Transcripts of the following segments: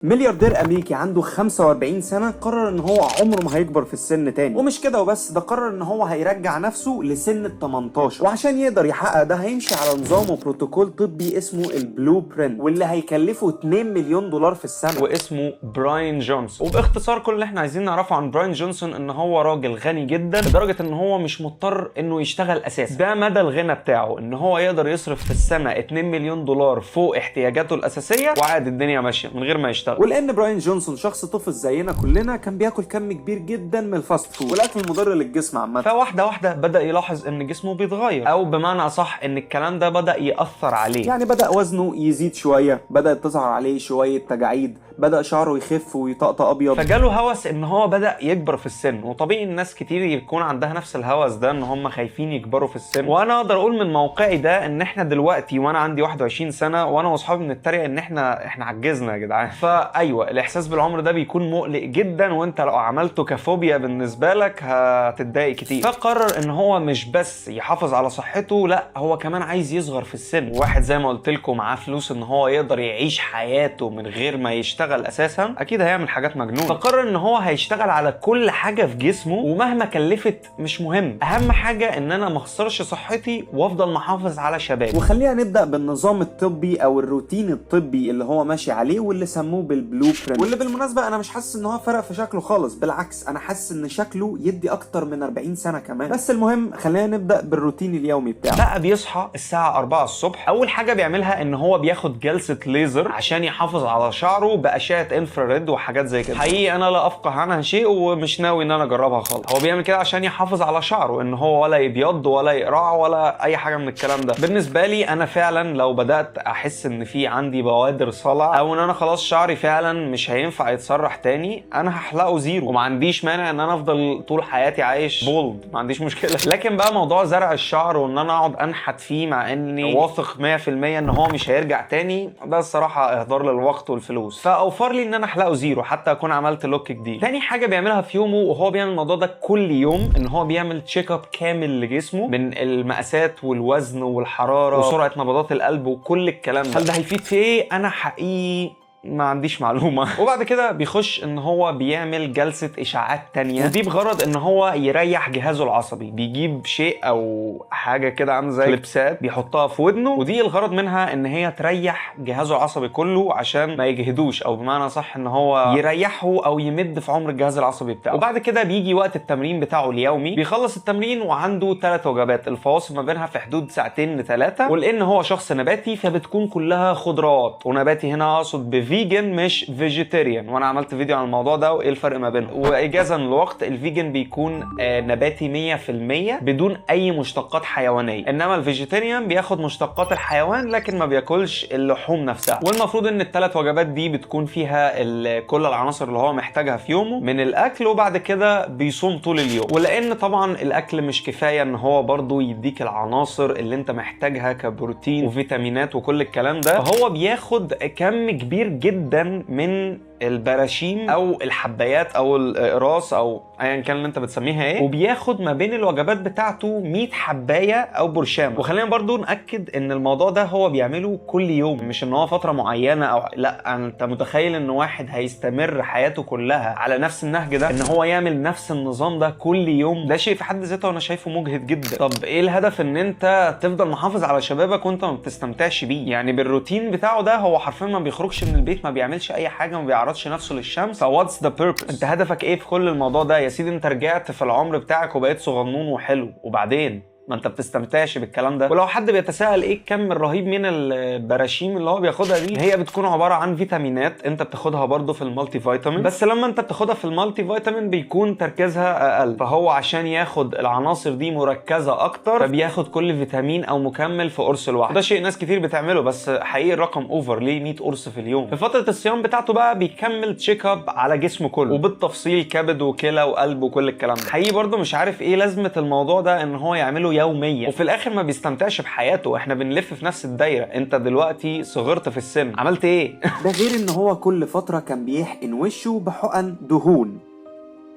ملياردير امريكي عنده 45 سنه قرر ان هو عمره ما هيكبر في السن تاني، ومش كده وبس، ده قرر ان هو هيرجع نفسه لسن ال 18، وعشان يقدر يحقق ده هيمشي على نظام وبروتوكول طبي اسمه البلو برنت، واللي هيكلفه 2 مليون دولار في السنه، واسمه براين جونسون. وباختصار كل اللي احنا عايزين نعرفه عن براين جونسون ان هو راجل غني جدا لدرجه ان هو مش مضطر انه يشتغل اساسا. ده مدى الغنى بتاعه، ان هو يقدر يصرف في السنه 2 مليون دولار فوق احتياجاته الاساسيه وعادي الدنيا ماشيه من غير ما يشتغل. ولان براين جونسون شخص طفل زينا كلنا، كان بياكل كم كبير جدا من الفاست فود والاكل المضر للجسم عامه، فواحده واحده بدا يلاحظ ان جسمه بيتغير، او بمعنى اصح ان الكلام ده بدا ياثر عليه. يعني بدا وزنه يزيد شويه، بدات تظهر عليه شويه تجاعيد، بدا شعره يخف ويطقطق ابيض، فجاله هوس ان هو بدا يكبر في السن. وطبيعي الناس كتير يكون عندها نفس الهوس ده، ان هم خايفين يكبروا في السن. وانا اقدر اقول من موقعي ده ان احنا دلوقتي وانا عندي 21 سنه وانا واصحابي بنتريق ان احنا عجزنا يا جدعان. فايوه الاحساس بالعمر ده بيكون مقلق جدا، وانت لو عملته كفوبيا بالنسبه لك هتتضايق كتير. فقرر ان هو مش بس يحافظ على صحته، لا هو كمان عايز يصغر في السن. واحد زي ما قلت لكم معاه فلوس ان هو يقدر يعيش حياته من غير ما يشتغل اساسا، اكيد هيعمل حاجات مجنونه. فقرر ان هو هيشتغل على كل حاجه في جسمه ومهما كلفت مش مهم، اهم حاجه ان انا ما اخسرش صحتي وافضل محافظ على شبابي. وخلينا نبدا بالنظام الطبي او الروتين الطبي اللي هو ماشي عليه واللي سموه بالبلو برنت، واللي بالمناسبه انا مش حاسس ان هو فرق في شكله خالص، بالعكس انا حاسس ان شكله يدي اكتر من 40 سنه كمان. بس المهم خلينا نبدا بالروتين اليومي بتاعه. بقى بيصحى الساعه 4 الصبح، اول حاجه بيعملها ان هو بياخد جلسه ليزر عشان يحافظ على شعره باشعه انفراريد وحاجات زي كده. حقيقي انا لا افقه عنها شيء ومش ناوي ان انا اجربها خالص. هو بيعمل كده عشان يحافظ على شعره، ان هو ولا يبيض ولا يقرع ولا اي حاجه من الكلام ده. بالنسبه لي انا فعلا لو بدات احس ان في عندي بوادر صلع، او ان انا خلاص شعري فعلا مش هينفع يتسرح تاني، انا هحلقه زيرو، وما عنديش مانع ان انا افضل طول حياتي عايش بولد، ما عنديش مشكله. لكن بقى موضوع زرع الشعر وان انا اقعد انحت فيه مع اني واثق 100% ان هو مش هيرجع تاني، ده الصراحه اهدار للوقت والفلوس. فاوفر لي ان انا احلقه زيرو حتى اكون عملت لوك جديد. تاني حاجه بيعملها في يومه، وهو بيعمل الموضوع ده كل يوم، ان هو بيعمل تشيك اب كامل لجسمه من المقاسات والوزن والحراره وسرعه نبضات القلب وكل الكلام ده. هل ده هيفيد في ايه؟ انا حقيقي ما عنديش معلومة. وبعد كده بيخش ان هو بيعمل جلسة اشاعات تانية، ودي بغرض ان هو يريح جهازه العصبي. بيجيب شيء او حاجة كده عامل زي كليبسات بيحطها في ودنه، ودي الغرض منها ان هي تريح جهازه العصبي كله عشان ما يجهدوش، او بمعنى صح ان هو يريحه او يمد في عمر الجهاز العصبي بتاعه. وبعد كده بيجي وقت التمرين بتاعه اليومي، بيخلص التمرين وعنده 3 وجبات الفواصل ما بينها في حدود 2 ل3. ولان هو شخص نباتي فبتكون كلها خضروات، ونباتي هنا اقصد فيجن مش فيجيتيريان، وانا عملت فيديو عن الموضوع ده وايه الفرق ما بينهم. واجازه للوقت، الفيجن بيكون نباتي 100% بدون اي مشتقات حيوانيه، انما الفيجيتيريان بياخد مشتقات الحيوان لكن ما بياكلش اللحوم نفسها. والمفروض ان ال3 وجبات دي بتكون فيها كل العناصر اللي هو محتاجها في يومه من الاكل، وبعد كده بيصوم طول اليوم. ولان طبعا الاكل مش كفايه ان هو برضو يديك العناصر اللي انت محتاجها كبروتين وفيتامينات وكل الكلام ده، فهو بياخد كم كبير جدا من البراشيم او الحبايات او الاقراص او ايا كان اللي انت بتسميها ايه، وبياخد ما بين الوجبات بتاعته 100 حبايه او برشام. وخلينا برضو ناكد ان الموضوع ده هو بيعمله كل يوم، مش ان هو فتره معينه او لا. انت متخيل ان واحد هيستمر حياته كلها على نفس النهج ده، ان هو يعمل نفس النظام ده كل يوم؟ ده شيء في حد ذاته انا شايفه مجهد جدا. طب ايه الهدف ان انت تفضل محافظ على شبابك وانت ما بتستمتعش بيه؟ يعني بالروتين بتاعه ده هو حرفيا ما بيخرجش من البيت، ما بيعملش اي حاجه، ما بيعرضش نفسه للشمس. فواتس ذا بيربز؟ انت هدفك ايه في كل الموضوع ده يا سيدي؟ انت رجعت في العمر بتاعك وبقيت صغنون وحلو، وبعدين ما انت بتستمتعش بالكلام ده. ولو حد بيتساءل ايه الكم الرهيب من البراشيم اللي هو بياخدها دي، هي بتكون عباره عن فيتامينات انت بتاخدها برضو في المالتي فيتامين، بس لما انت بتاخدها في المالتي فيتامين بيكون تركيزها اقل، فهو عشان ياخد العناصر دي مركزه اكتر فبياخد كل فيتامين او مكمل في قرص لوحده. ده شيء ناس كتير بتعمله، بس حقيقي الرقم اوفر. ليه 100 قرص في اليوم؟ في فتره الصيام بتاعته بقى بيكمل تشيك اب على جسمه كله وبالتفصيل كبد وكلى وقلب وكل الكلام ده. حقيقي برضو مش عارف ايه لازمه الموضوع ده ان هو يعمله يوميا وفي الاخر ما بيستمتعش بحياته. احنا بنلف في نفس الدايره، انت دلوقتي صغرت في السن، عملت ايه؟ ده غير ان هو كل فتره كان بيحقن وشه بحقن دهون.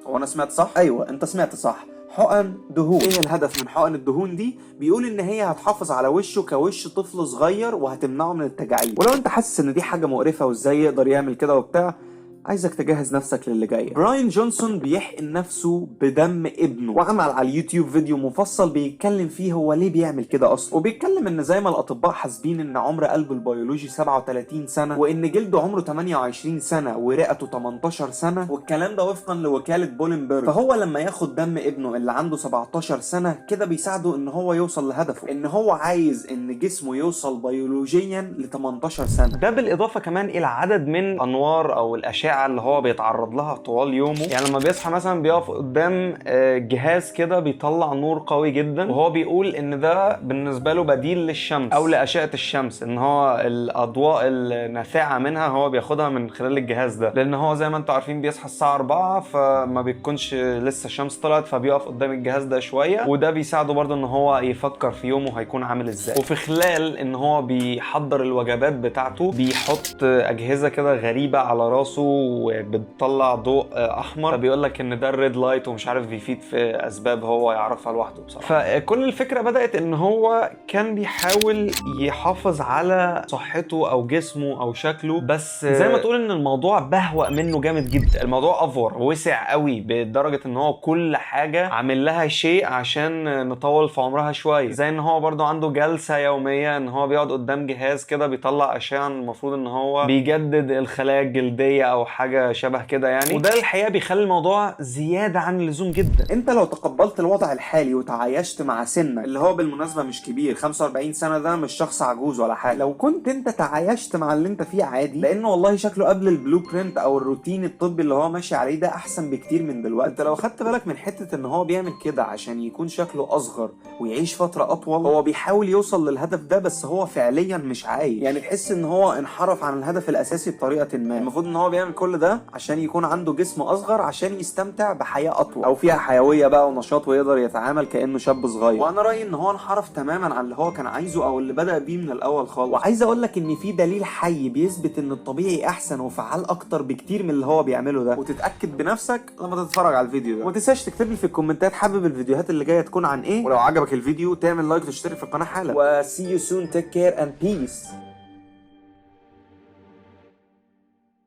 هو انا سمعت صح؟ ايوه انت سمعت صح، حقن دهون. ايه الهدف من حقن الدهون دي؟ بيقول ان هي هتحافظ على وشه كوش طفل صغير وهتمنعه من التجاعيد. ولو انت حاسس ان دي حاجه مقرفه وازاي يقدر يعمل كده وبتاع، عايزك تجهز نفسك للي جاي. براين جونسون بيحقن نفسه بدم ابنه، وعمل على اليوتيوب فيديو مفصل بيتكلم فيه هو ليه بيعمل كده اصلا، وبيتكلم ان زي ما الاطباء حاسبين ان عمر قلبه البيولوجي 37 سنه، وان جلده عمره 28 سنه ورئته 18 سنه، والكلام ده وفقا لوكاله بولنبرج. فهو لما ياخد دم ابنه اللي عنده 17 سنه كده بيساعده ان هو يوصل لهدفه، ان هو عايز ان جسمه يوصل بيولوجيا ل 18 سنه. ده بالاضافه كمان الى عدد من انوار او الاشعه اللي هو بيتعرض لها طوال يومه. يعني لما بيصحى مثلا بيقف قدام جهاز كده بيطلع نور قوي جدا، وهو بيقول ان ده بالنسبه له بديل للشمس او لاشعه الشمس، ان هو الاضواء النافعه منها هو بياخدها من خلال الجهاز ده، لان هو زي ما انتم عارفين بيصحى الساعه 4 فما بيكونش لسه الشمس طلعت، فبيقف قدام الجهاز ده شويه، وده بيساعده برضه ان هو يفكر في يومه هيكون عامل ازاي. وفي خلال ان هو بيحضر الوجبات بتاعته بيحط اجهزه كده غريبه على راسه وبتطلع ضوء احمر، فبيقول لك ان ده الريد لايت، ومش عارف بيفيد في اسباب هو يعرفها لوحده بصراحه. فكل الفكره بدات ان هو كان بيحاول يحافظ على صحته او جسمه او شكله، بس زي ما تقول ان الموضوع بهوأ منه جامد جدا. الموضوع افور وسع قوي بدرجه ان هو كل حاجه عامل لها شيء عشان نطول في عمرها شويه، زي ان هو برضو عنده جلسه يوميه ان هو بيقعد قدام جهاز كده بيطلع اشعه المفروض ان هو بيجدد الخلايا الجلديه او حاجه شبه كده يعني، وده الحقيقه بيخلي الموضوع زياده عن اللزوم جدا. انت لو تقبلت الوضع الحالي وتعايشت مع سنك اللي هو بالمناسبه مش كبير، 45 سنه ده مش شخص عجوز ولا حاجه، لو كنت انت تعايشت مع اللي انت فيه عادي، لانه والله شكله قبل البلو برنت او الروتين الطبي اللي هو ماشي عليه ده احسن بكتير من دلوقتي. انت لو خدت بالك من حته ان هو بيعمل كده عشان يكون شكله اصغر ويعيش فتره اطول، هو بيحاول يوصل للهدف ده بس هو فعليا مش عايش، يعني تحس ان هو انحرف عن الهدف الاساسي بطريقه ما. المفروض ان هو بيعمل كل ده عشان يكون عنده جسم اصغر عشان يستمتع بحياه اطول او فيها حيويه بقى ونشاط ويقدر يتعامل كانه شاب صغير. وانا رايي ان هو انحرف تماما عن اللي هو كان عايزه او اللي بدا بيه من الاول خالص. وعايز اقول لك ان في دليل حي بيثبت ان الطبيعي احسن وفعال اكتر بكتير من اللي هو بيعمله ده، وتتاكد بنفسك لما تتفرج على الفيديو ده. وما تنساش تكتب لي في الكومنتات حابب الفيديوهات اللي جايه تكون عن ايه، ولو عجبك الفيديو تعمل لايك وتشترك في القناه حالا. و see you soon, take care and peace.